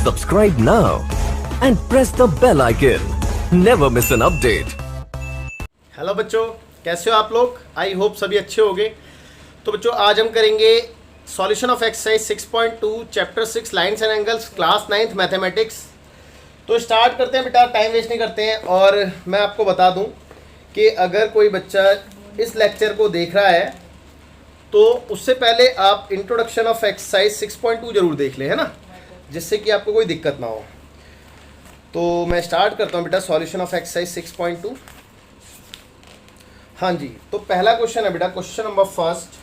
Subscribe now and press the bell icon. Never miss an update. Hello बच्चों, कैसे हो आप लोग? आई होप सभी अच्छे होंगे। तो बच्चों आज हम करेंगे solution of exercise 6.2 chapter 6 lines and angles class 9th mathematics. तो स्टार्ट करते हैं बेटा, टाइम वेस्ट नहीं करते हैं। और मैं आपको बता दूं कि अगर कोई बच्चा इस लेक्चर को देख रहा है तो उससे पहले आप इंट्रोडक्शन ऑफ एक्सरसाइज 6.2 जरूर देख लें, है ना, जिससे कि आपको कोई दिक्कत ना हो। तो मैं स्टार्ट करता हूँ बेटा सॉल्यूशन ऑफ एक्सरसाइज 6.2। हाँ जी, तो पहला क्वेश्चन है बेटा, question number first.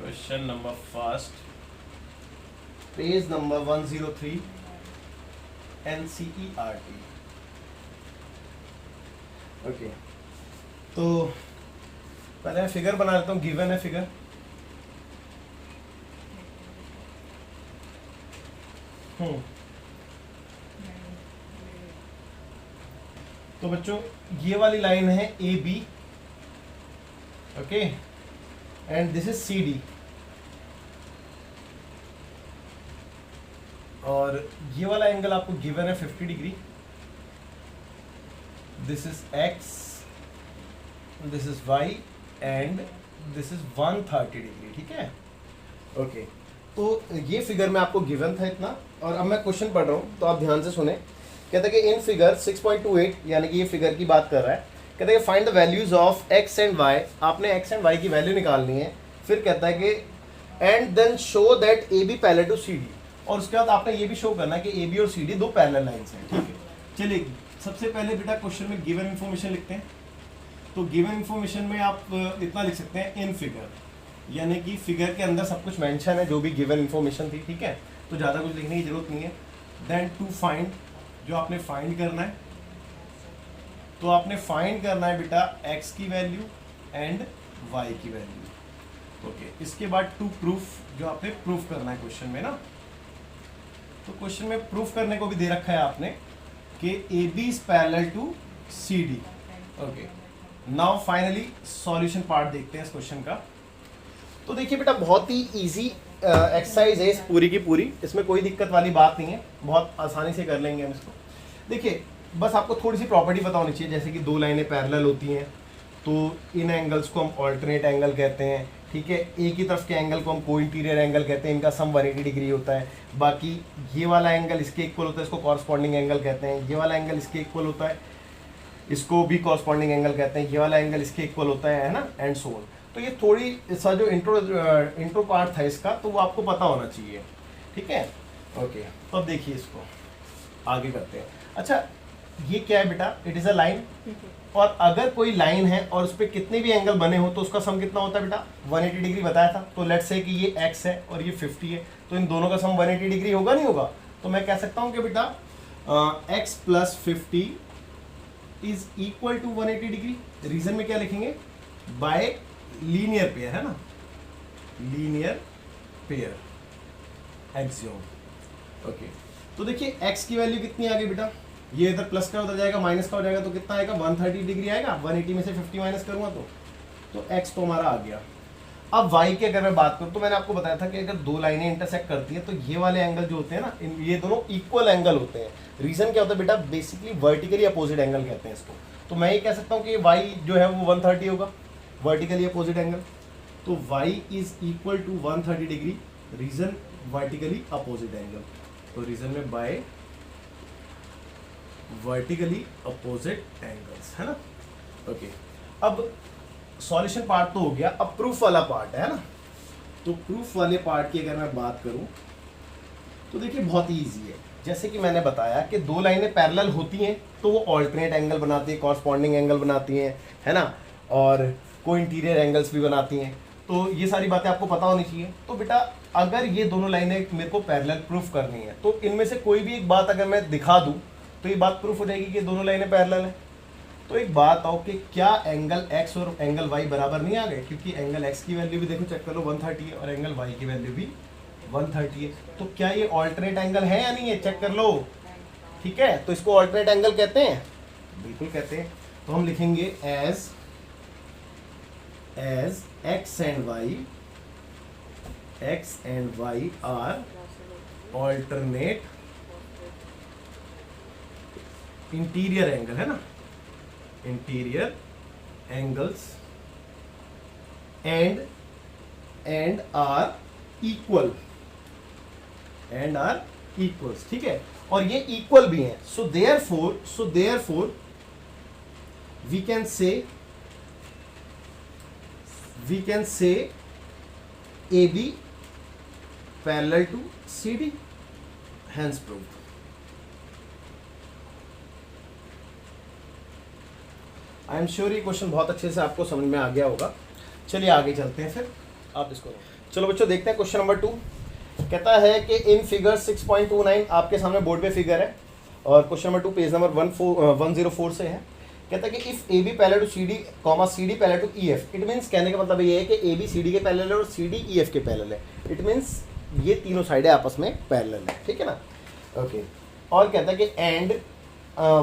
Question number first, page number 103 NCERT। Okay, तो पहले मैं फिगर बना लेता हूँ। गिवन है फिगर, तो बच्चों ये वाली लाइन है AB, okay, and this is CD। और ये वाला एंगल आपको गिवन है 50 degree. This is X, this is Y and this is 130 degree, ठीक है। ओके, तो ये फिगर में आपको गिवन था इतना। और अब मैं क्वेश्चन पढ़ रहा हूँ तो आप ध्यान से सुने। कहता है कि इन फिगर 6.28, यानी कि ये फिगर की बात कर रहा है। कहता है कि find the values of x and y। आपने x एंड y की वैल्यू निकालनी है। फिर कहता है कि and then show that AB parallel to CD। और उसके बाद आपने ये भी शो करना है कि AB और CD दो पैरेलल लाइंस हैं, ठीक है। चलिए सबसे पहले बेटा क्वेश्चन में गिवन इन्फॉर्मेशन लिखते हैं। तो गिवन इन्फॉर्मेशन में आप इतना लिख सकते हैं इन फिगर, यानी कि फिगर के अंदर सब कुछ मेंशन है जो भी गिवन इन्फॉर्मेशन थी, ठीक है। तो ज़्यादा कुछ लिखने की जरूरत नहीं है। देन टू फाइंड, जो आपने फाइंड करना है, तो आपने फाइंड करना है बेटा x की वैल्यू एंड y की वैल्यू। ओके, इसके बाद टू प्रूफ, जो आपने प्रूफ करना है क्वेश्चन में ना। तो क्वेश्चन में प्रूफ करने को भी दे रखा है आपने कि AB is parallel to CD। Okay, now finally solution part देखते हैं इस क्वेश्चन का। तो देखिए बेटा, बहुत ही इजी एक्सरसाइज है इस पूरी की पूरी, इसमें कोई दिक्कत वाली बात नहीं है, बहुत आसानी से कर लेंगे हम इसको। देखिए बस आपको थोड़ी सी प्रॉपर्टी पता होनी चाहिए, जैसे कि दो लाइनें पैरेलल होती हैं तो इन एंगल्स को हम ऑल्टरनेट एंगल कहते हैं, ठीक है। एक ही तरफ के एंगल को हम को इंटीरियर एंगल कहते हैं, इनका सम 180 डिग्री होता है। बाकी ये वाला एंगल इसके इक्वल होता है, इसको कॉरस्पॉन्डिंग एंगल कहते हैं। ये वाला एंगल इसके इक्वल होता है, इसको भी कॉरस्पॉन्डिंग एंगल कहते हैं। ये वाला एंगल इसके इक्वल होता है ना, एंड सो ऑन। तो ये थोड़ी सा जो इंट्रो पार्ट था इसका, तो वो आपको पता होना चाहिए, ठीक है। ओके, तो अब देखिए इसको आगे करते हैं। अच्छा, ये क्या है बेटा? It is a line. और अगर कोई लाइन है और उस पर कितने भी एंगल बने हो तो उसका सम कितना होता है बेटा? 180 डिग्री बताया था। तो लेट्स से कि ये x है और ये 50 है, तो इन दोनों का सम 180 डिग्री होगा नहीं होगा? तो मैं कह सकता हूँ कि बेटा x plus 50 is equal to 180 degree. Reason में क्या लिखेंगे? बाय लीनियर पेयर, है ना, लीनियर पेयर एक्सियोम। ओके, तो देखिए x की वैल्यू कितनी आ गई बेटा? ये इधर प्लस का उधर जाएगा, माइनस का हो जाएगा, तो कितना आएगा? 130 डिग्री आएगा। 180 में से 50 माइनस करूंगा तो x तो हमारा आ गया। अब y की अगर मैं बात करूं तो मैंने आपको बताया था कि अगर दो लाइनें इंटरसेक्ट करती हैं तो ये वाले एंगल जो होते हैं ना, ये दोनों इक्वल एंगल होते हैं। रीजन क्या होता है बेटा? बेसिकली वर्टिकली अपोजिट एंगल कहते हैं इसको। तो मैं ये कह सकता हूँ कि y जो है वो 130 होगा, वर्टिकली अपोजिट एंगल। तो y is equal to 130 degree, reason vertically opposite angle. तो रीजन में बाय वर्टिकली अपोजिट एंगल्स, है ना। ओके, अब सॉल्यूशन पार्ट तो हो गया, अब प्रूफ वाला पार्ट है ना। तो प्रूफ वाले पार्ट की अगर मैं बात करूं तो देखिए बहुत ही इजी है। जैसे कि मैंने बताया कि दो लाइनें पैरेलल होती हैं तो वो ऑल्टरनेट एंगल बनाती है, कॉरस्पॉन्डिंग एंगल बनाती हैं, है ना, और को इंटीरियर एंगल्स भी बनाती हैं। तो ये सारी बातें आपको पता होनी चाहिए। तो बेटा अगर ये दोनों लाइनें मेरे को पैरेलल प्रूफ करनी है तो इनमें से कोई भी एक बात अगर मैं दिखा दूं तो ये बात प्रूफ हो जाएगी कि दोनों लाइनें पैरेलल हैं। तो एक बात आओ कि क्या एंगल x और एंगल y बराबर नहीं आ गए? क्योंकि एंगल x की वैल्यू भी देखो चेक कर लो 130 है और एंगल y की वैल्यू भी 130 है। तो क्या ये ऑल्टरनेट एंगल है या नहीं है? चेक कर लो, ठीक है। तो इसको ऑल्टरनेट एंगल कहते हैं, बिल्कुल कहते हैं। तो हम लिखेंगे as x and y x and y are alternate interior angle, है ना, interior angles and are equal, ठीक है, और ये इक्वल भी हैं. So therefore we can say A B parallel to C D, hence proved. I am sure ये question बहुत अच्छे से आपको समझ में आ गया होगा. चलिए आगे चलते हैं फिर. आप इसको चलो बच्चों देखते हैं क्वेश्चन नंबर 2. कहता है कि इन फिगर 6.29 आपके सामने बोर्ड पे फिगर है और क्वेश्चन नंबर 2 पेज नंबर 104 से है. कहता है कि if A B parallel to C D comma C D parallel to E F, it means कहने का मतलब ये है कि ए बी सी डी के पैरेलल है और सी डी ई एफ के पैरेलल है. इट मीन्स ये तीनों साइडें आपस में पैरेलल है, ठीक है ना. ओके. और कहता है कि and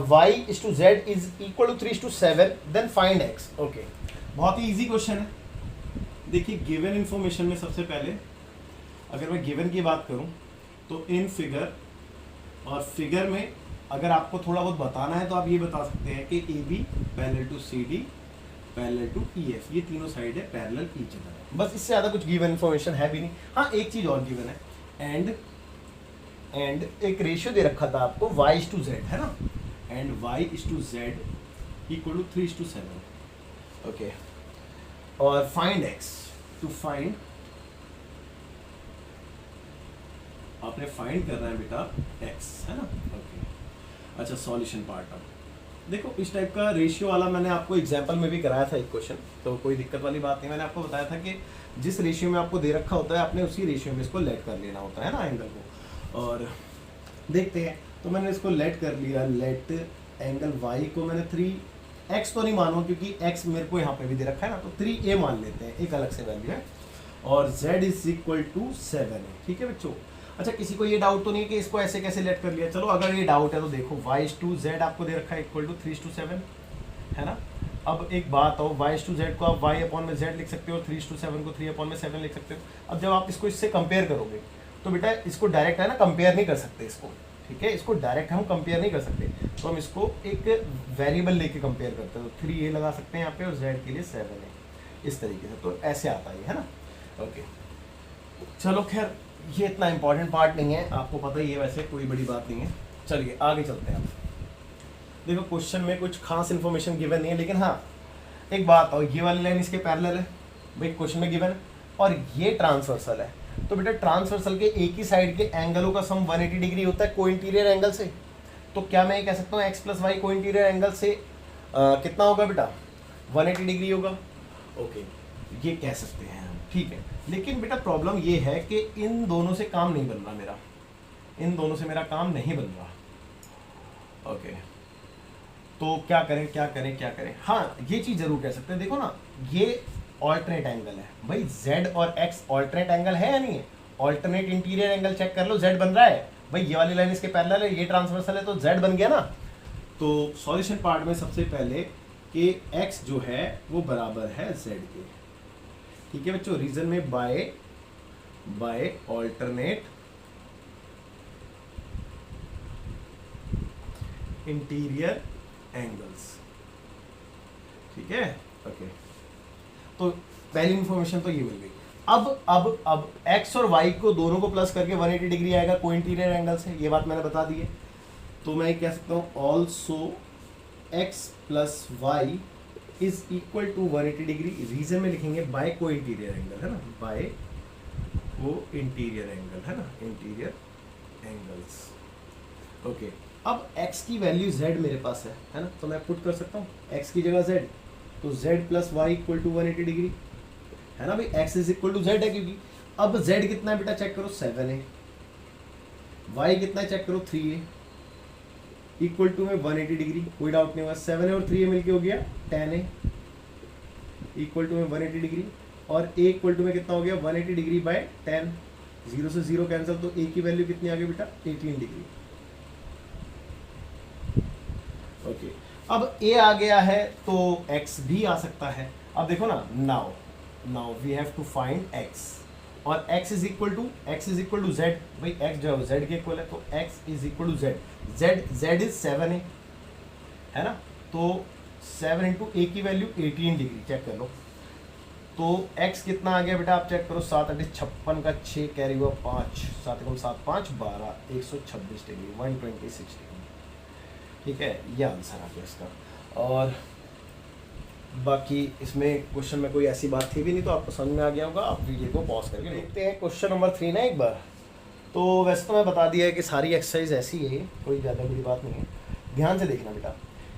y is to z is equal to 3 to 7, then find x. Okay, बहुत ही इजी क्वेश्चन है. देखिए गिवन इंफॉर्मेशन में सबसे पहले अगर मैं गिवन की बात करूं तो इन फिगर और फिगर में अगर आपको थोड़ा बहुत बताना है तो आप ये बता सकते हैं कि A B parallel to C D parallel to E F, ये तीनों साइड है पैरेलल ईच अदर. बस इससे ज़्यादा कुछ गिवन इंफॉर्मेशन है भी नहीं. हाँ एक चीज़ और गिवन है, एंड एक रेशियो दे रखा था आपको y is to z, है ना, and y is to z equal to 3 to 7. Okay. और फाइंड x, टू फाइंड आपने फाइंड करना है बेटा x, है ना. ओके. अच्छा सॉल्यूशन पार्ट. अब देखो इस टाइप का रेशियो वाला मैंने आपको एग्जांपल में भी कराया था एक क्वेश्चन, तो कोई दिक्कत वाली बात नहीं. मैंने आपको बताया था कि जिस रेशियो में आपको दे रखा होता है आपने उसी रेशियो में इसको लेट कर लेना होता है ना एंगल को. और देखते हैं, तो मैंने इसको लेट कर लिया. लेट एंगल y को मैंने 3x तो नहीं मानूंगा क्योंकि x मेरे को यहाँ पे भी दे रखा है ना, तो 3a मान लेते हैं, एक अलग से वैल्यू है. और z इज इक्वल टू 7 है, ठीक है बच्चों. अच्छा किसी को ये डाउट तो नहीं है कि इसको ऐसे कैसे लेट कर लिया. चलो अगर ये डाउट है तो देखो y इज टू z आपको दे रखा है इक्वल टू 3 to 7, है ना. अब एक बात हो, y इज टू z को आप y अपॉन में z लिख सकते हो और 3 to 7 को 3 अपॉन में 7 लिख सकते हो. अब जब आप इसको इससे कंपेयर करोगे तो बेटा इसको डायरेक्ट है ना कंपेयर नहीं कर सकते इसको, ठीक है, इसको डायरेक्ट हम कंपेयर नहीं कर सकते. तो हम इसको एक वेरिएबल लेके कंपेयर करते हैं. तो 3a लगा सकते हैं यहाँ पे और z के लिए 7 है, इस तरीके से. तो ऐसे आता है ना. ओके चलो खैर ये इतना इंपॉर्टेंट पार्ट नहीं है, आपको पता ही है, वैसे कोई बड़ी बात नहीं है. चलिए आगे चलते हैं. देखो क्वेश्चन में कुछ खास इन्फॉर्मेशन गिवन नहीं है, लेकिन हाँ एक बात और, ये वाली लाइन इसके पैरेलल है भाई, क्वेश्चन में गिवन है, और ये ट्रांसवर्सल है. तो बेटा ट्रांसवर्सल के एक ही साइड के एंगलों का सम 180 डिग्री होता है को इंटीरियर एंगल से. तो क्या मैं ये कह सकता हूँ x प्लस वाई को इंटीरियर एंगल से कितना होगा बेटा 180 डिग्री होगा. ओके ये कह सकते हैं हम, ठीक है. लेकिन बेटा प्रॉब्लम ये है कि इन दोनों से काम नहीं बन रहा मेरा, इन दोनों से मेरा काम नहीं बन रहा. ओके तो क्या करें. हाँ ये चीज़ जरूर कह सकते हैं. देखो ना ये ऑल्टरनेट एंगल है भाई, z और x ऑल्टरनेट एंगल है या नहीं है. ऑल्टरनेट इंटीरियर एंगल चेक कर लो, z बन रहा है भाई, ये वाली लाइन इसके पैरेलल है, ये ट्रांसवर्सल है, तो z बन गया ना. तो सॉल्यूशन पार्ट में सबसे पहले कि x जो है वो बराबर है z के, ठीक है बच्चों. रीजन में बाय ऑल्टरनेट इंटीरियर एंगल्स, ठीक है. ओके तो पहली इंफॉर्मेशन तो ये मिल गई. अब x और y को दोनों को प्लस करके 180 डिग्री आएगा को इंटीरियर एंगल से, ये बात मैंने बता दी है. तो मैं कह सकता हूँ also x plus Y is equal to 180 degree. Reason में लिखेंगे बाय को इंटीरियर एंगल, है ना, बाय को इंटीरियर एंगल, है ना, इंटीरियर एंगल्स. ओके अब x की वैल्यू z मेरे पास है ना, तो मैं पुट कर सकता हूँ x की जगह z, तो z plus Y equal to 180 degree, है ना भाई. x is equal to z है क्योंकि अब z कितना है बेटा चेक करो 7 है, y कितना है चेक करो 3 है, इक्वल टू में 180 डिग्री, कोई डाउट नहीं होगा. 7 है और 3 है मिलके हो गया 10 है, इक्वल टू में 180 डिग्री, और a इक्वल टू में कितना हो गया 180 डिग्री बाय 10. 0 से 0 कैंसिल, तो a की वैल्यू कितनी आ गई बेटा 18 डिग्री. ओके अब a आ गया है तो x भी आ सकता है. अब देखो ना, now we have to find x. और x is equal to z, भाई x जो है z के इक्वल है, तो x is equal to z is 7a है ना, तो 7 इंटू a की वैल्यू 18 डिग्री, चेक कर लो। तो x कितना आ गया बेटा, आप चेक करो, 7 8 56 का 6 कैरी हुआ 5, 7 कम 7 5 12, 126 डिग्री, 126 डिग्री, ठीक है, ये आंसर आ गया इसका। और बाकी इसमें क्वेश्चन में कोई ऐसी बात थी भी नहीं, तो आपको समझ में आ गया होगा। आप वीडियो को पॉज करके देखते हैं क्वेश्चन नंबर 3 ना एक बार। तो वैसे तो मैं बता दिया है कि सारी एक्सरसाइज ऐसी है, कोई ज़्यादा बड़ी बात नहीं है, ध्यान से देखना बेटा।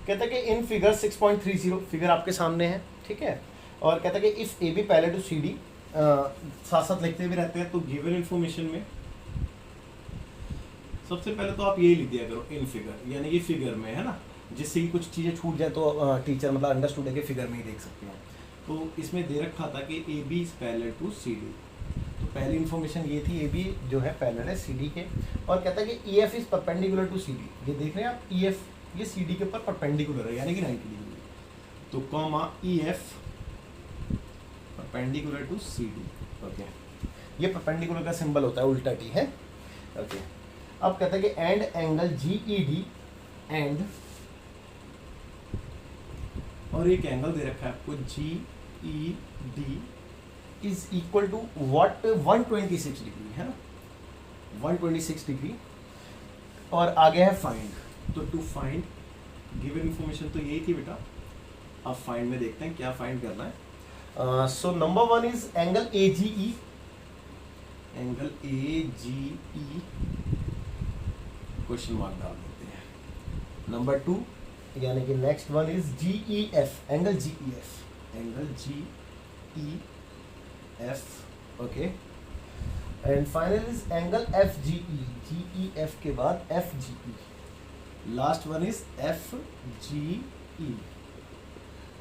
कहता है कि इन फिगर 6.30 फिगर आपके सामने है, ठीक है, और कहता है कि if A B parallel to C D, साथ साथ लिखते भी रहते हैं, तो गिवन इन्फॉर्मेशन में सबसे पहले तो आप यही लिख दिया करो इन फिगर, यानी कि फिगर में है ना, जिससे कि कुछ चीज़ें छूट जाए तो टीचर मतलब अंडरस्टूड है कि फिगर में ही देख सकते हैं। तो इसमें दे रखा था कि A B is parallel to C D, तो पहली इन्फॉर्मेशन ये थी, ए बी जो है पैरेलल है सी डी के, और कहता है कि E F is perpendicular to C D, ये देख रहे हैं आप, ई एफ ये सी डी के ऊपर परपेंडिकुलर है, यानी कि 90 डिग्री, तो comma E F perpendicular to C D, okay, ये परपेंडिकुलर का सिंबल होता है, उल्टा टी है, ओके। अब कहता है कि and angle G E D and, और एक एंगल दे रखा है आपको G E D is equal to what, 126 degree है ना, 126 डिग्री, और आगे है फाइंड, तो टू फाइंड गिवन इन्फॉर्मेशन तो यही थी बेटा। अब फाइंड में देखते हैं क्या फाइंड करना है। So number 1 is angle A G E, angle A G E question mark डाल देते हैं। नंबर 2 यानी कि next one is G E F, angle G E F, angle G E F, okay, and final is angle F G E, G E F के बाद F G E, last one is F G E,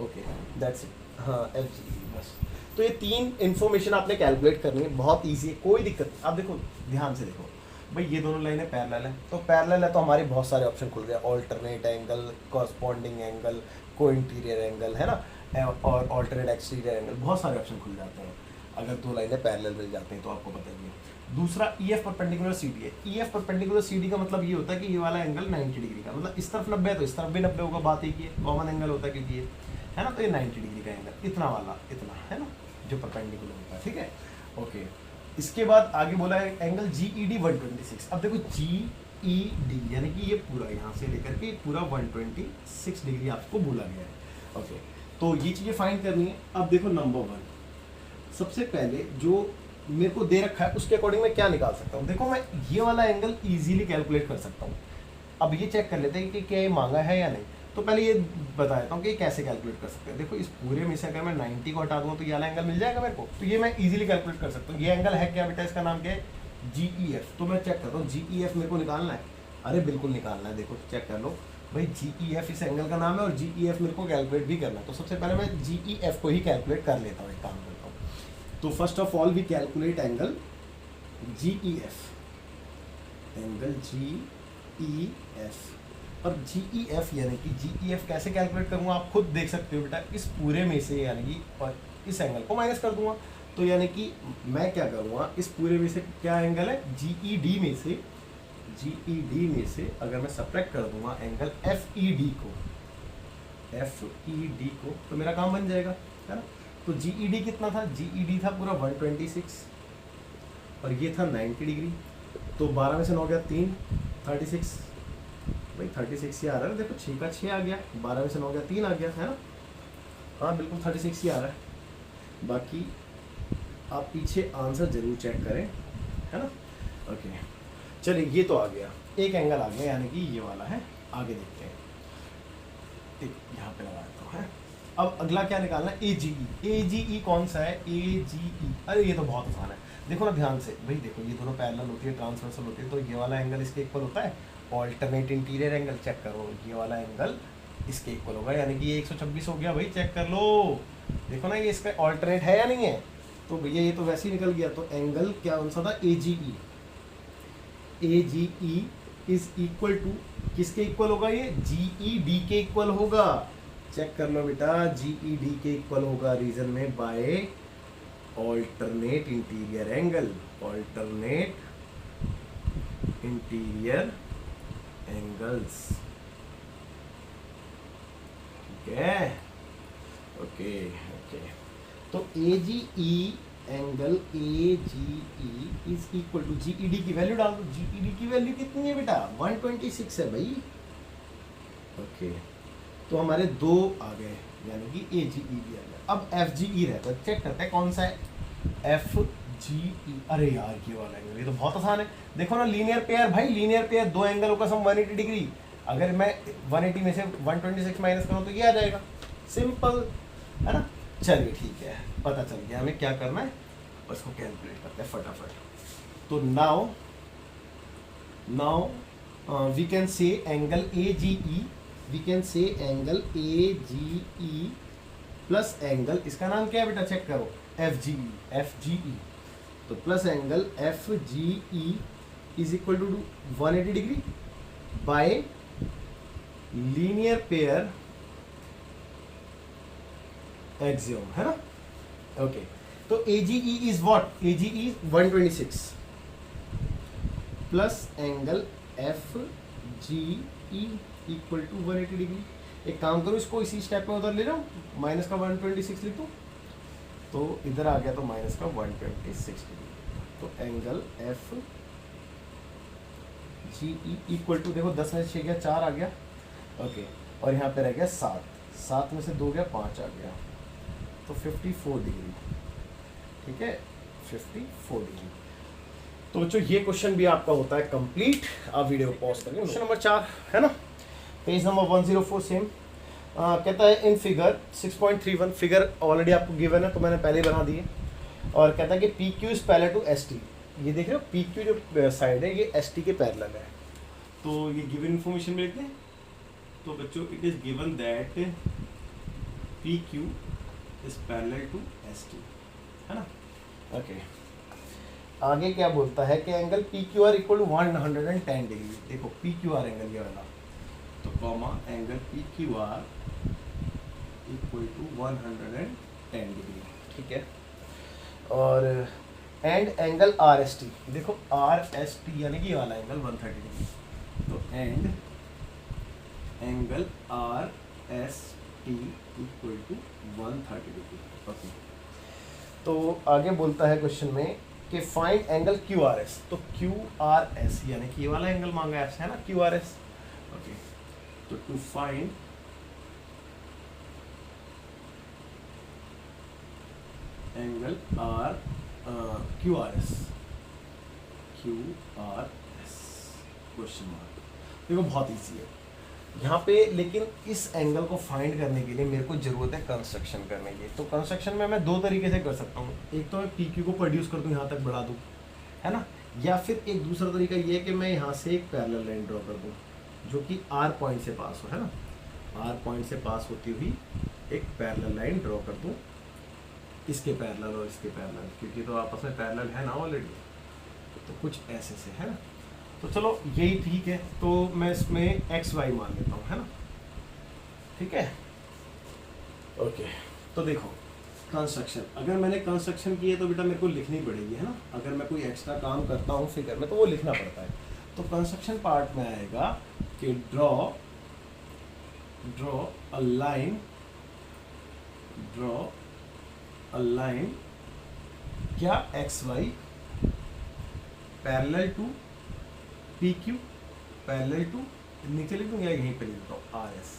okay that's it, हाँ F G E बस। तो ये 3 information आपने calculate करनी है, बहुत ईजी है, कोई दिक्कत नहीं। आप देखो ध्यान से देखो भाई, ये दोनों लाइनें पैरेलल हैं, तो पैरेलल है तो हमारे बहुत सारे ऑप्शन खुल गए, ऑल्टरनेट एंगल, कॉरस्पॉन्डिंग एंगल, को इंटीरियर एंगल है ना, और ऑल्टरनेट एक्सटीरियर एंगल, बहुत सारे ऑप्शन खुल जाते हैं अगर 2 लाइनें पैरेलल मिल जाते हैं, तो आपको पता ही है। दूसरा E F perpendicular C D है, E F perpendicular C D का मतलब ये होता है कि ये वाला एंगल 90 डिग्री का, मतलब इस तरफ 90 है तो इस तरफ भी 90 होगा, बात एक ही है, कॉमन एंगल होता है क्योंकि ये है ना, तो ये 90 डिग्री का एंगल, इतना वाला इतना है ना, जो परपेंडिकुलर होता है, ठीक है, ओके। इसके बाद आगे बोला है एंगल जी ई डी 126। अब देखो जी ई डी यानी कि ये पूरा यहाँ से लेकर के पूरा 126 डिग्री आपको बोला गया है, ओके। तो ये चीज़ें फाइंड करनी है। अब देखो नंबर 1, सबसे पहले जो मेरे को दे रखा है उसके अकॉर्डिंग मैं क्या निकाल सकता हूँ। देखो मैं ये वाला एंगल इजीली कैलकुलेट कर सकता हूँ। अब ये चेक कर लेते हैं कि क्या ये मांगा है या नहीं। तो पहले ये बता देता हूँ कि कैसे कैलकुलेट कर सकते हैं। देखो इस पूरे में से अगर मैं 90 को हटा दूँ तो ये वाला एंगल मिल जाएगा मेरे को, तो ये मैं इजीली कैलकुलेट कर सकता हूँ। ये एंगल है क्या बेटा, इसका नाम क्या है, जी ई एफ। तो मैं चेक करता हूँ जी ई एफ मेरे को निकालना है। अरे बिल्कुल निकालना है, देखो चेक कर लो भाई, जी ई एफ इस एंगल का नाम है और जी ई एफ मेरे को कैलकुलेट भी करना है। तो सबसे पहले मैं जी ई एफ को ही कैलकुलेट कर लेता हूँ, एक काम करता हूँ। तो first of all we calculate angle G E F, angle G E F. और जी ई एफ यानी कि जी ई एफ कैसे कैलकुलेट करूँगा आप खुद देख सकते हो बेटा। इस पूरे में से यानी कि और इस एंगल को माइनस कर दूंगा। तो यानी कि मैं क्या करूँगा, इस पूरे में से क्या एंगल है, जी ई डी में से, जी ई डी में से अगर मैं सब्ट्रैक्ट कर दूंगा एंगल एफ ई डी को, एफ ई डी को, तो मेरा काम बन जाएगा, है ना। तो जी ई डी कितना था, जी ई डी था पूरा 126 और ये था 90 डिग्री। तो 12 में से 9 गया 3, 36 भाई 36 ही आ रहा है। देखो 6 का 6 आ गया, 12 में से 9 गया 3 आ गया, है ना। हाँ बिल्कुल 36 ही आ रहा है। बाकी आप पीछे आंसर जरूर चेक करें, है ना। ओके चलिए, ये तो आ गया, एक एंगल आ गया यानी कि ये वाला है। आगे देखते हैं, ठीक यहाँ पे लगा देता हूँ, है। अब अगला क्या निकालना है, ए जी ई। ए जी ई कौन सा है, ए जी ई। अरे ये तो बहुत आसान है, देखो ना ध्यान से भाई। देखो ये दोनों पैरेलल होती है, ट्रांसवर्सल होती है, तो ये वाला एंगल इसके इक्वल होता है। ऑल्टरनेट इंटीरियर एंगल चेक करो, ये वाला एंगल इसके इक्वल होगा, यानी कि ये 126 हो गया भाई। चेक कर लो, देखो ना ये इसका ऑल्टरनेट है या नहीं है। तो भैया ये तो वैसे ही निकल गया। तो एंगल क्या कौन सा था, A G E. A G E is equal to किसके इक्वल होगा, ये जी ई डी के इक्वल होगा। चेक कर लो बेटा, जी ई डी के इक्वल होगा रीजन में by alternate interior angle, alternate interior angles, ठीक है। ओके ओके, तो AGE angle AGE is equal to GED की वैल्यू डाल दो। GED की वैल्यू कितनी है बेटा? 126 है भाई। ओके, तो हमारे दो आ गए, यानी कि AGE भी आ गया। अब FGE रहता है, चेक करते हैं कौन सा है। FGE, अरे यार ये वाला एंगल, ये तो बहुत आसान है। देखो ना, लीनियर पेयर भाई, लीनियर पेयर, दो एंगलों का सम 180 डिग्री। अगर मैं 180 में से 126 माइनस करूँ तो ये आ जाएगा, सिंपल है ना। चलिए ठीक है, पता चल गया हमें क्या करना है, और इसको कैलकुलेट करते हैं फटाफट। तो now we can say angle AGE, we can say angle AGE plus angle, इसका नाम क्या है बेटा, चेक करो, FGE। तो plus angle FGE is equal to 180 degree by linear pair axiom, है ना। ओके, तो AGE is what? AGE is 126 plus angle FGE equal to 180 degree. एक काम करो, इसको इसी स्टेप में उधर ले जाओ, माइनस का 126 लिख दो, तो इधर आ गया तो माइनस का 126 डिग्री। तो एंगल FGE इक्वल टू, देखो 10 में से 6 गया, 4 आ गया। ओके, और यहाँ पे रह गया 7, 7 में से 2 गया, 5 आ गया, तो 54 डिग्री, ठीक है, 54 डिग्री। तो बच्चों ये क्वेश्चन भी आपका होता है कंप्लीट। आप वीडियो पॉज करेंगे। क्वेश्चन नंबर 4 है ना, पेज नंबर 104 सेम। कहता है इन फिगर 6.31, फिगर ऑलरेडी आपको गिवन है तो मैंने पहले ही बना दी है। और कहता है कि PQ is parallel to ST। ये देख रहे हो, PQ जो साइड है ये ST के पैरेलल है। तो ये गिवन इन्फॉर्मेशन में लिखते हैं। तो बच्चों it is given that PQ is parallel to ST, है ना। ओके, आगे क्या बोलता है कि angle PQR equal to 110 degree. देखो PQR एंगल ये वाला, तो comma angle PQR equal to 110 degree, ठीक है। और एंड एंगल RST, देखो RST यानी कि ये वाला एंगल 130 डिग्री। तो and angle RST equal to 130 degree. Okay, तो आगे बोलता है क्वेश्चन में कि फाइंड एंगल QRS। तो QRS यानी कि ये वाला एंगल मांगा है, है ना, QRS। ओके, तो to find angle QRS question mark. देखो बहुत इजी है यहाँ पे, लेकिन इस एंगल को फाइंड करने के लिए मेरे को जरूरत है कंस्ट्रक्शन करने की। तो कंस्ट्रक्शन में मैं दो तरीके से कर सकता हूँ। एक तो मैं PQ को प्रोड्यूस कर दूँ, यहाँ तक बढ़ा दूँ, है ना, या फिर एक दूसरा तरीका ये है कि मैं यहाँ से एक पैरेलल लाइन ड्रॉ कर दूँ जो कि R पॉइंट से पास हो, है ना, R पॉइंट से पास होती हुई एक पैरेलल लाइन ड्रॉ कर दूँ, इसके पैरेलल और इसके पैरेलल, क्योंकि तो आपस में पैरेलल है ना ऑलरेडी। तो कुछ ऐसे से, है ना। तो चलो यही ठीक है, तो मैं इसमें XY मान लेता हूँ, है ना, ठीक है। ओके, तो देखो कंस्ट्रक्शन, अगर मैंने कंस्ट्रक्शन की है तो बेटा मेरे को लिखनी पड़ेगी, है ना। अगर मैं कोई एक्स्ट्रा काम करता हूँ फिगर में तो वो लिखना पड़ता है। तो कंस्ट्रक्शन पार्ट में आएगा कि ड्रॉ अ लाइन, क्या XY parallel to PQ, parallel to, नीचे लिख दूंगा यहीं पे लिख दो RS,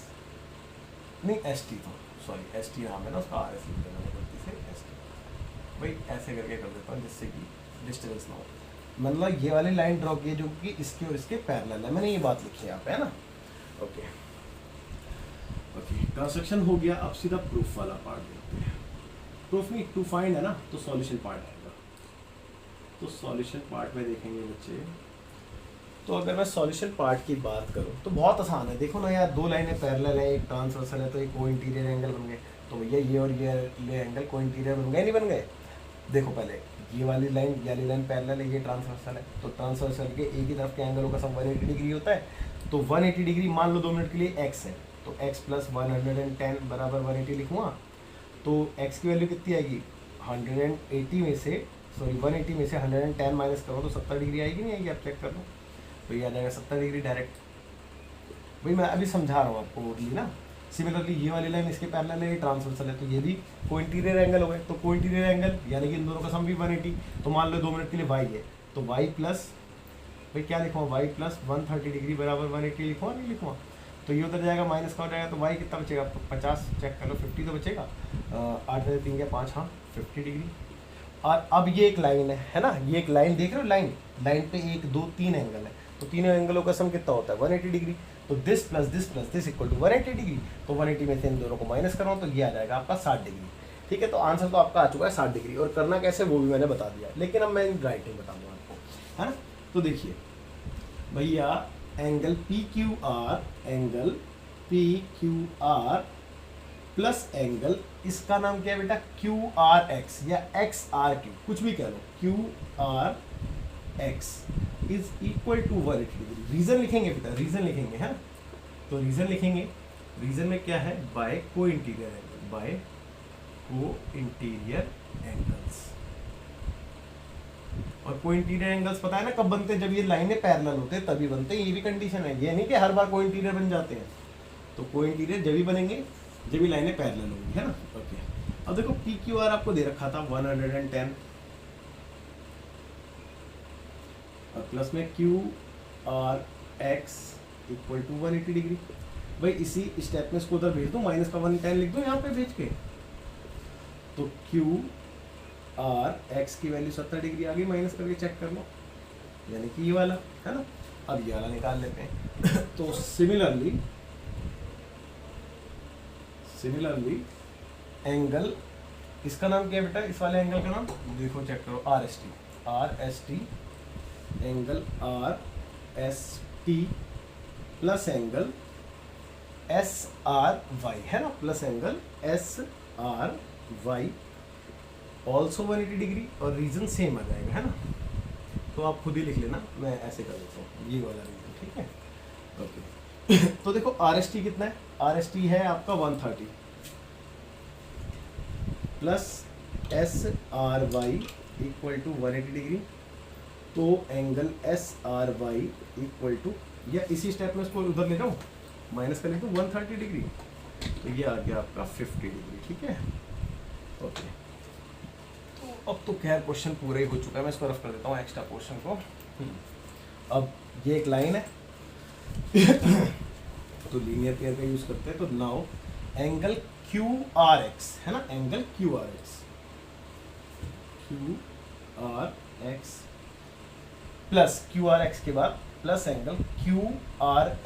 नहीं ST, तो सॉरी ST नाम है ना उसका, RS लिख देना गलती से ST। भाई ऐसे करके कर देता हूँ जिससे कि डिस्टर्बेंस ना हो। मतलब ये वाली लाइन ड्रॉ की है जो कि इसके और इसके पैरेलल है, मैंने ये बात लिखी है यहाँ पे, है ना। ओके ओके, कंस्ट्रक्शन हो गया। अब सीधा प्रूफ वाला पार्ट देखते हैं। प्रूफ नहीं, टू फाइंड है ना, तो सॉल्यूशन पार्ट आएगा। तो सॉल्यूशन पार्ट में देखेंगे बच्चे। तो अगर मैं सॉल्यूशन पार्ट की बात करूं तो बहुत आसान है। देखो ना यार, दो लाइनें पैरेलल है, एक ट्रांसवर्सल है, तो एक को इंटीरियर एंगल बन गए। तो भैया ये और ये एंगल को इंटीरियर बन गए, नहीं बन गए। देखो पहले ये वाली लाइन पैरेलल है, ये ट्रांसवर्सल है, तो ट्रांसवर्सल के एक ही तरफ के एंगलों का सम 180 डिग्री होता है। तो 180 डिग्री मान लो 2 मिनट के लिए x है, तो x प्लस 110 बराबर 180 लिखूँगा। तो x की वैल्यू कितनी आएगी, 180 में से 180 में से 110 माइनस करो तो 70 डिग्री आएगी, नहीं आएगी? आप चेक कर लो, तो ये आ जाएगा 70 डिग्री डायरेक्ट। भाई मैं अभी समझा रहा हूँ आपको ओरली ना। सिमिलरली ये वाली लाइन इसके पैरेलल है, ये ट्रांसवर्सल है, तो ये भी को इंटीरियर एंगल हो गए। तो को इंटीरियर एंगल यानी कि इन दोनों का सम भी 180। तो मान लो 2 मिनट के लिए y है, तो y प्लस, भाई क्या लिखूँगा, y प्लस 130 डिग्री बराबर 180 लिखूँगा, नहीं लिखूँगा? तो ये उधर जाएगा, माइनस का हो जाएगा, तो y कितना बचेगा? 50, चेक कर लो, 50 तो बचेगा। 8 में 3 या 5, हाँ 50 डिग्री। और अब ये एक लाइन है ना, ये एक लाइन देख रहे हो, लाइन पे 1 2 3 एंगल है, तो तीनों एंगलों का सम कितना होता है? 180 डिग्री। तो this plus this equal to 180 degree. तो 180 में से इन दोनों को माइनस कराओ तो ये आ जाएगा आपका 60 डिग्री। ठीक है, तो आंसर तो आपका आ चुका है 60 डिग्री, और करना कैसे वो भी मैंने बता दिया, लेकिन अब मैं राइटिंग बता दूँ आपको, है ना। तो देखिए भैया, angle P Q R plus angle, इसका नाम क्या है बेटा? क्यू आर एक्स या एक्स आर क्यू, कुछ भी कह लो, Q R X is equal to 180 degree. Reason लिखेंगे बेटा, रीजन लिखेंगे, है ना। तो रीजन लिखेंगे, रीजन में क्या है? बाय को इंटीरियर एंगल, बाय को इंटीरियर एंगल्स। और को इंटीरियर एंगल्स पता है ना कब बनते हैं? जब ये लाइनें पैरेलल होते हैं तभी बनते हैं, ये भी कंडीशन है, ये नहीं कि हर बार को इंटीरियर बन जाते हैं। तो को इंटीरियर जब भी बनेंगे जब भी लाइनें पैरेलल होंगी, है ना। ओके, अब देखो पी क्यू आर आपको दे रखा था 110 और प्लस में Q R X equal to 180 degree. भाई इसी स्टेप में इसको उधर भेज दूँ, माइनस का 110 लिख दूँ यहाँ पे भेज के, तो क्यू आर एक्स की वैल्यू 70 डिग्री आ गई, माइनस करके चेक कर लो, यानी कि ये वाला, है ना। अब ये वाला निकाल लेते हैं। तो सिमिलरली एंगल, इसका नाम क्या है बेटा? इस वाले एंगल का नाम देखो, चेक करो, R S T angle R S T plus angle S R Y, है ना, plus angle S R Y also 180 degree, और रीजन सेम आ जाएगा, है ना। तो आप खुद ही लिख लेना, मैं ऐसे कर देता हूँ, ये वाला रीजन, ठीक है। ओके, तो देखो आर एस टी कितना है? आर एस टी है आपका 130 plus S R Y equal to 180 degree. तो angle S R Y equal to, या इसी स्टेप में इसको उधर ले जाऊँ, माइनस कर लेता हूँ 130 डिग्री, तो ये आ गया आपका 50 डिग्री, ठीक है। ओके, तो अब तो खैर क्वेश्चन पूरा ही हो चुका है, मैं इसको रफ कर देता हूँ एक्स्ट्रा पोर्शन को। अब ये एक लाइन है, तो लीनियर पेयर का यूज करते हैं। तो now angle Q R X, है ना, angle Q R X plus Q R X के बाद plus angle Q R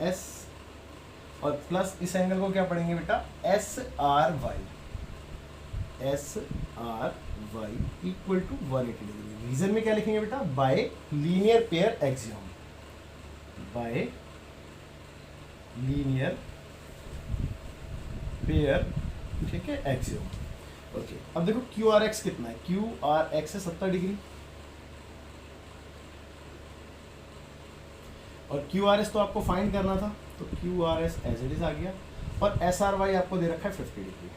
S और प्लस इस एंगल को क्या पढ़ेंगे बेटा? S R Y equal to 180 degree. Reason में क्या लिखेंगे बेटा? By linear pair axiom, by linear pair, ठीक है, एक्सियम। ओके, अब देखो क्यू आर एक्स कितना है? क्यू आर एक्स है 70 डिग्री, और क्यू आर एस तो आपको फाइंड करना था, तो Q R S as it is आ गया, और एस आर वाई आपको दे रखा है 50 डिग्री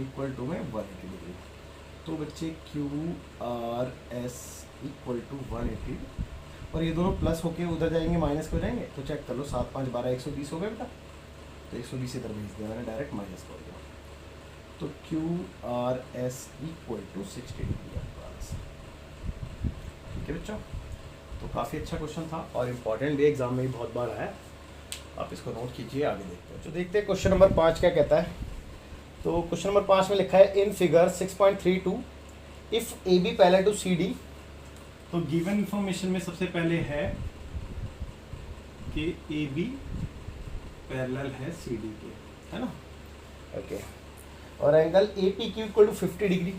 इक्वल टू में 180 डिग्री। तो बच्चे Q R S equal to 180, और ये दोनों प्लस होके उधर जाएंगे, माइनस हो जाएंगे, तो चेक कर लो, 7 5 12 120 हो गए बेटा, तो 120 इधर भेज दिया मैंने, डायरेक्ट माइनस कर दिया। तो Q R S equal to 60 degree आपका आंसर, ठीक है बच्चों। तो काफ़ी अच्छा क्वेश्चन था और इम्पॉर्टेंट भी, एग्जाम में भी बहुत बार आया, आप इसको नोट कीजिए। आगे देखते हैं, तो देखते हैं क्वेश्चन नंबर 5 क्या कहता है। तो क्वेश्चन नंबर 5 में लिखा है in figure 6.32 if A B parallel to C D. तो गिवन इंफॉर्मेशन में सबसे पहले है कि ए बी पैरेलल है सी डी के, है ना। ओके, और angle A P Q equal to 50 degree,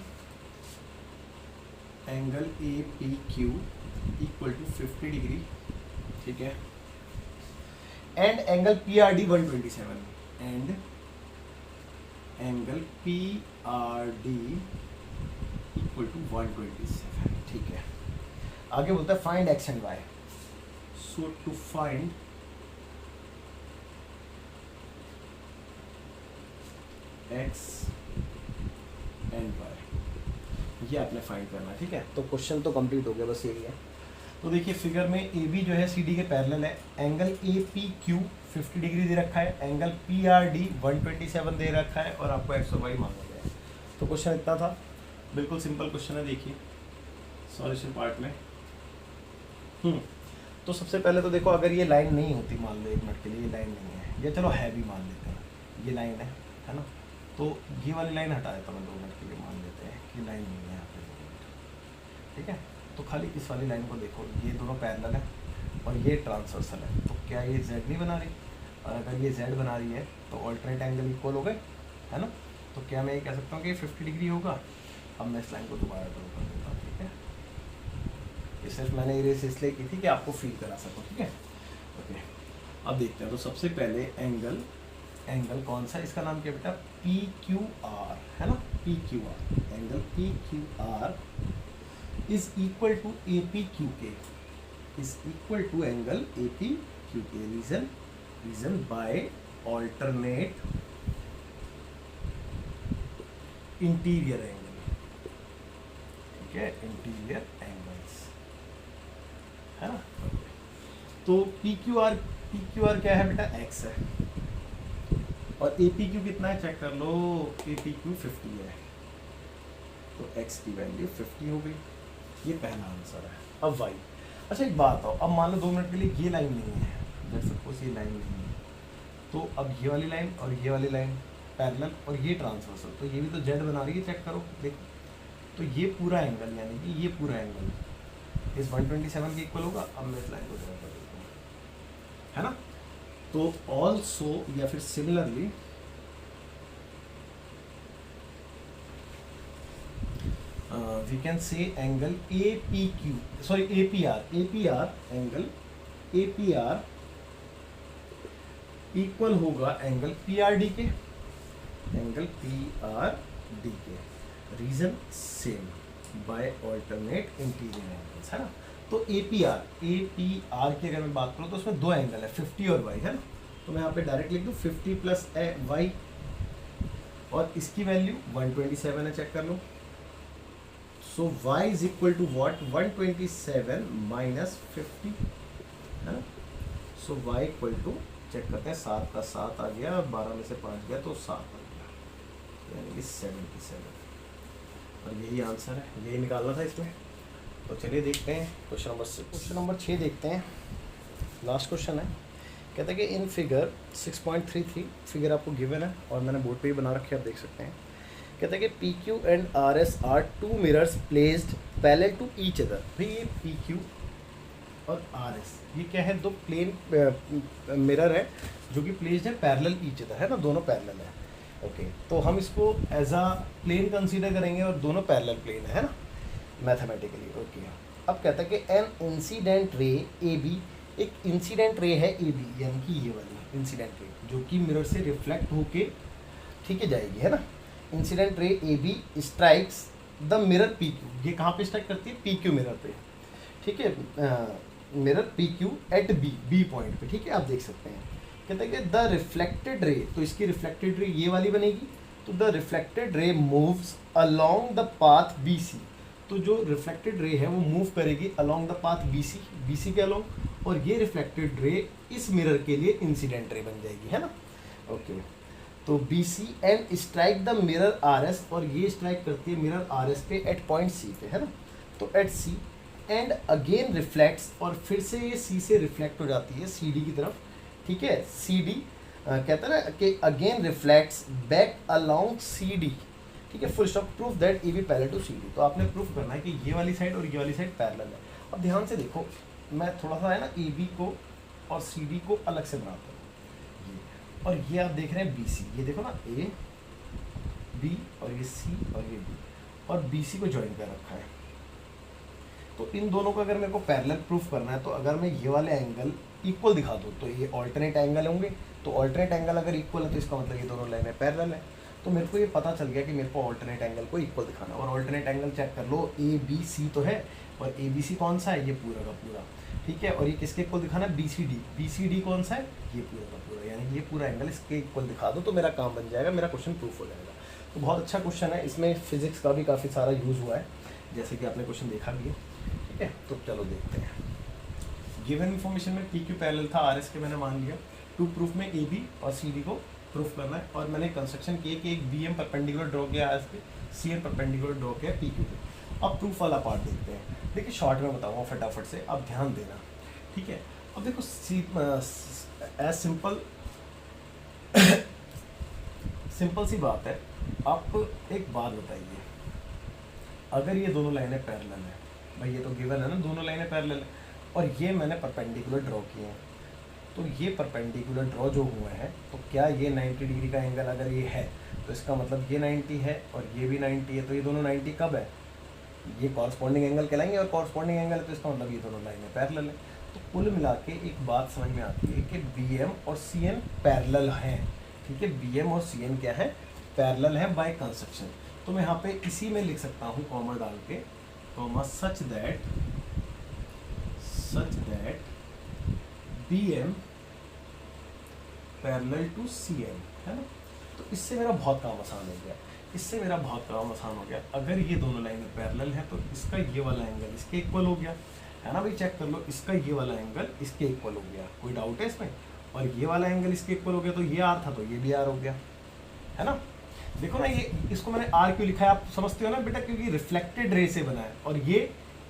angle A P Q equal to 50 degree, ठीक है। And angle P R D 127, and angle P R D equal to 127, ठीक है। आगे बोलता है find X and Y. So to find X and Y, ये आपने find करना है, ठीक है। तो क्वेश्चन तो कंप्लीट हो गया, बस यही है। तो देखिए फिगर में ए बी जो है सी डी के पैरेलल है, angle A P Q 50 degree दे रखा है, एंगल पी आर डी 127 दे रखा है, और आपको एक्स और वाई मांगा गया है। तो क्वेश्चन इतना था, बिल्कुल सिंपल क्वेश्चन है। देखिए सॉल्यूशन पार्ट में तो सबसे पहले तो देखो, अगर ये लाइन नहीं होती, मान लो एक मिनट के लिए ये लाइन नहीं है, या चलो है भी मान लेते हैं, ये लाइन है ना, तो ये वाली लाइन हटा देता मैं 2 मिनट के लिए, मान लेते हैं कि लाइन नहीं है यहाँ पे 2 मिनट, ठीक है। तो खाली इस वाली लाइन को देखो, ये दोनों पैरेलल है और ये ट्रांसवर्सल है, तो क्या ये जेड नहीं बना रही? और अगर ये जेड बना रही है तो ऑल्टरनेट एंगल इक्वल हो गए, है ना। तो क्या मैं ये कह सकता हूँ कि 50 डिग्री होगा? अब मैं इस लाइन को दोबारा ड्रॉ कर देता हूँ, ठीक है। ये सिर्फ मैंने इरेज इसलिए की थी कि आपको फील करा सकूँ, ठीक है। ओके, अब देखते हैं। तो सबसे पहले एंगल कौन सा, इसका नाम क्या बेटा? पी क्यू आर, है ना, P Q R, angle P Q R is equal to A P Q के, is equal to angle A P Q के। Reason by alternate interior angle, ठीक है, इंटीरियर एंगल्स, है ना। तो पी क्यू आर क्या है बेटा? एक्स है, और ए पी क्यू कितना है चेक कर लो, ए पी क्यू 50 है, तो एक्स की वैल्यू 50 हो गई, ये पहला आंसर है। अब वाई, अच्छा एक बात आओ, अब मान लो 2 मिनट के लिए ये लाइन नहीं है, लेट्स सपोज ये लाइन नहीं है, तो अब ये वाली लाइन और ये वाली लाइन पैरेलल और ये ट्रांसवर्सल, तो ये भी तो जेड बना रही है, चेक करो देखो। तो ये पूरा एंगल, यानी कि ये पूरा एंगल इस 127 के इक्वल होगा। अब मैं इस लाइन को ड्रॉ कर देता हूँ, है ना। तो ऑल्सो या फिर similarly we can say angle A P Q, sorry A P R, angle A P R equal होगा एंगल पी आर डी के, एंगल पी आर डी के। Reason same, by alternate interior angles, है ना। तो ए P are की अगर मैं बात करूँ तो उसमें 2 एंगल है, 50 और वाई, है ना। तो मैं यहाँ पे डायरेक्ट लिख दूँ 50 प्लस वाई, और इसकी वैल्यू 127 है, चेक कर लो। So y is equal to what? 127 minus 50, है ना। So y equal to, check करते हैं, 7 का 7 आ गया, 12 में से 5 गया तो 7 आ गया, यानी कि 77, और यही आंसर है, यही निकालना था इसमें। तो चलिए देखते हैं क्वेश्चन नंबर 6। क्वेश्चन नंबर 6 देखते हैं, लास्ट क्वेश्चन है। कहते हैं कि इन फिगर 6.33 फिगर आपको गिवन है, और मैंने बोर्ड पे ही बना रखे, आप देख सकते हैं। कहते हैं कि P Q and R S are 2 mirrors placed parallel to each other. भाई ये पी क्यू और आर एस ये क्या है? 2 प्लेन मिरर है जो कि प्लेस्ड है पैरेलल ईच अदर, है ना, दोनों पैरेलल है। ओके, तो हम इसको एज अ प्लेन कंसीडर करेंगे, और दोनों पैरेलल प्लेन है ना, मैथमेटिकली। ओके, अब कहता है कि an incident ray A B, एक इंसिडेंट रे है ए बी, यानी कि ये वाली इंसिडेंट रे जो कि मिरर से रिफ्लेक्ट होके, ठीक है, जाएगी, है ना। Incident ray A B strikes the mirror P Q, ये कहाँ पे स्ट्राइक करती है? पी क्यू मिरर पे, ठीक है, mirror P Q at B point पे, ठीक है, आप देख सकते हैं। कहते हैं कि द रिफ्लेक्टेड रे, तो इसकी रिफ्लेक्टेड रे ये वाली बनेगी, तो the reflected ray moves along the path B C, तो जो रिफ्लेक्टेड रे है वो मूव करेगी along the path B C के अलोंग, और ये रिफ्लेक्टेड रे इस मिरर के लिए इंसिडेंट रे बन जाएगी, है ना। ओके, तो B C and strike the mirror R S, और ये स्ट्राइक करती है मिरर आर एस पे एट पॉइंट सी पे, है ना। तो at C and again reflects, और फिर से ये सी से रिफ्लेक्ट हो जाती है सी डी की तरफ, ठीक है। सी डी कहता है ना कि again reflects back along C D, ठीक है, full stop. Proof that A B parallel to C D, तो आपने प्रूफ करना है कि ये वाली साइड और ये वाली साइड पैरेलल है। अब ध्यान से देखो, मैं थोड़ा सा है ना ए बी को और सी डी को अलग से बनाता हूँ, और ये आप देख रहे हैं बी सी, ये देखो ना, ए बी और ये सी और ये बी, और बी सी को ज्वाइन कर रखा है। तो इन दोनों को अगर मेरे को पैरेलल प्रूफ करना है, तो अगर मैं ये वाले एंगल इक्वल दिखा दूँ तो ये ऑल्टरनेट एंगल होंगे, तो ऑल्टरनेट एंगल अगर इक्वल है तो इसका मतलब ये दोनों लाइनें पैरेलल है। तो मेरे को ये पता चल गया कि मेरे को ऑल्टरनेट एंगल को इक्वल दिखाना, और ऑल्टरनेट एंगल चेक कर लो, ए बी सी तो है, और ए बी सी कौन सा है, ये पूरा का पूरा, ठीक है। और ये किसके इक्वल दिखाना है, बी सी डी कौन सा है, ये पूरा का पूरा, यानी ये पूरा एंगल इसके इक्वल दिखा दो तो मेरा काम बन जाएगा, मेरा क्वेश्चन प्रूफ हो जाएगा। तो बहुत अच्छा क्वेश्चन है, इसमें फिजिक्स का भी काफ़ी सारा यूज़ हुआ है, जैसे कि आपने क्वेश्चन देखा भी है, ठीक है। तो चलो देखते हैं। गिवन इन्फॉर्मेशन में पी क्यू पैरेलल था, आर एस के मैंने मान लिया, टू प्रूफ में ए बी और सी डी को प्रूफ करना है, और मैंने कंस्ट्रक्शन किए कि एक बी एम परपेंडिकुलर ड्रॉ किया आर एस पे, सी एम परपेंडिकुलर ड्रॉ किया पी क्यू पे। अब प्रूफ वाला पार्ट देखते हैं। देखिए शॉर्ट में बताऊँगा फटाफट से, आप ध्यान देना, ठीक है। अब देखो एज सिंपल सी बात है। आप एक बात बताइए, अगर ये दोनों लाइनें पैरेलल हैं, भाई ये तो गिवन है ना, दोनों लाइनें पैरेलल हैं, और ये मैंने परपेंडिकुलर ड्रॉ किए हैं, तो ये परपेंडिकुलर ड्रॉ जो हुए हैं, तो क्या ये 90 डिग्री का एंगल अगर ये है, तो इसका मतलब ये 90 है और ये भी 90 है, तो ये दोनों 90 कब है, ये कॉरस्पॉन्डिंग एंगल कहलाएंगे, और कॉरस्पॉन्डिंग एंगल है तो इसका मतलब ये दोनों लाइनें पैरेलल है। तो कुल मिला के एक बात समझ में आती है कि बी एम और सी एन पैरेलल हैं, ठीक है। बी एम और सी एन क्या है, पैरेलल है बाय कंस्ट्रक्शन। तो मैं यहाँ पे इसी में लिख सकता हूँ कॉमा डाल के, comma such that B M parallel to C N, है ना। तो इससे मेरा बहुत काम आसान हो गया, इससे मेरा बहुत काम आसान हो गया। अगर ये दोनों लाइनें पैरेलल हैं तो इसका ये वाला एंगल इसके इक्वल हो गया, है ना भाई, चेक कर लो, इसका ये वाला एंगल इसके इक्वल हो गया, कोई डाउट है इसमें। और ये वाला एंगल इसके इक्वल हो गया, तो ये आर था तो ये भी आर हो गया, है ना। देखो ना, ये इसको मैंने आर क्यों लिखा है, आप समझते हो ना बेटा, क्योंकि रिफ्लेक्टेड रे से बना है और ये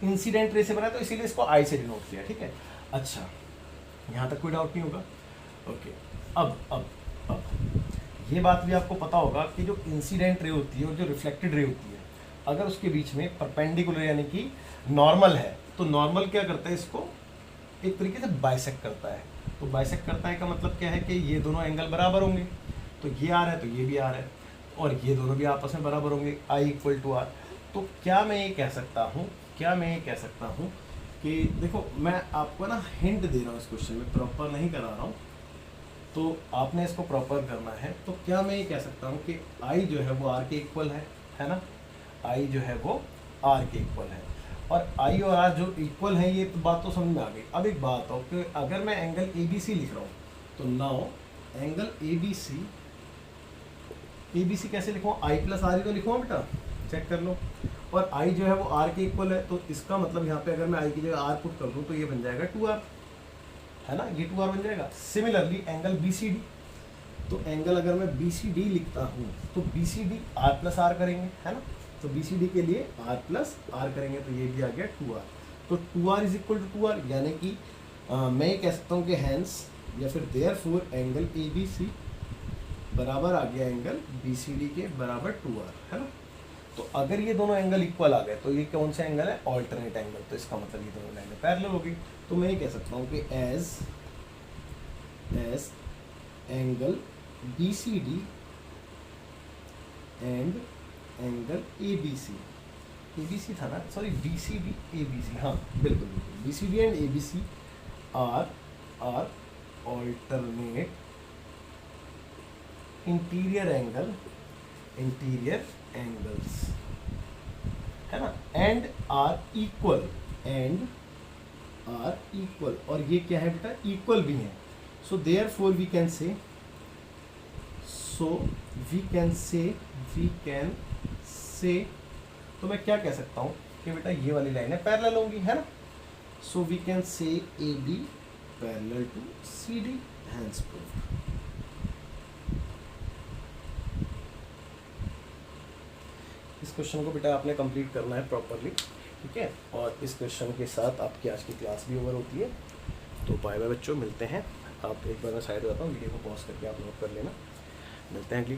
इंसिडेंट रे से बना है, तो इसीलिए इसको आई से डिनोट किया, ठीक है। अच्छा, यहाँ तक कोई डाउट नहीं होगा, ओके। अब ये बात भी आपको पता होगा कि जो इंसिडेंट रे होती है और जो रिफ्लेक्टेड रे होती है, अगर उसके बीच में परपेंडिकुलर यानी कि नॉर्मल है, तो नॉर्मल क्या करता है, इसको एक तरीके से बाइसेक्ट करता है। तो बाइसेक्ट करता है का मतलब क्या है कि ये दोनों एंगल बराबर होंगे, तो ये आर है तो ये भी आर है, और ये दोनों भी आपस में बराबर होंगे, आई इक्वल टू आर। तो क्या मैं ये कह सकता हूँ कि देखो, मैं आपको ना हिंट दे रहा हूँ, इस क्वेश्चन में प्रॉपर नहीं करा रहा हूँ, तो आपने इसको प्रॉपर करना है। तो क्या मैं ये कह सकता हूँ कि आई जो है वो आर के इक्वल है ना, आई जो है वो आर के इक्वल है, और आई और आर जो इक्वल है, ये बात तो समझ में आ गई। अब एक बात हो कि अगर मैं एंगल ए बी सी लिख रहा हूँ, तो now angle A B C कैसे लिखूँ, आई प्लस आर ही तो लिखूँ बेटा, चेक कर लो। और आई जो है वो आर के इक्वल है, तो इसका मतलब यहाँ पे अगर मैं आई की जगह आर पुट कर दूँ तो ये बन जाएगा 2r, है ना, ये 2r बन जाएगा। Similarly angle B C D, तो एंगल अगर मैं बी सी डी लिखता हूँ तो B C D R plus R करेंगे, है ना। तो बी सी डी के लिए आर प्लस आर करेंगे, तो ये भी आ गया 2r। तो 2r is equal to 2r, यानी कि मैं ये कह सकता हूँ कि हैंस या फिर therefore angle A B C बराबर आ गया एंगल बी सी डी के बराबर 2r, है ना। तो अगर ये दोनों एंगल इक्वल आ गए तो ये कौन सा एंगल है, ऑल्टरनेट एंगल, तो इसका मतलब ये दोनों लाइनें पैरेलल होगी। तो मैं ये कह सकता हूँ कि as angle B C D and angle A B C था ना, sorry B C D A B C, हाँ बिल्कुल B C D and A B C are alternate interior angles, है ना, एंड आर इक्वल, और ये क्या है बेटा, इक्वल भी है। सो देयरफॉर वी कैन से तो मैं क्या कह सकता हूँ कि बेटा ये वाली लाइनें पैरेलल होंगी, है ना। सो we can say A B parallel to C D, hence proved. इस क्वेश्चन को बेटा आपने कंप्लीट करना है प्रॉपरली, ठीक है। और इस क्वेश्चन के साथ आपकी आज की क्लास भी ओवर होती है। तो बाय बाय बच्चों, मिलते हैं। आप एक बार मैं साइड जाता हूँ, वीडियो को पॉज करके आप नोट कर लेना। मिलते हैं अगली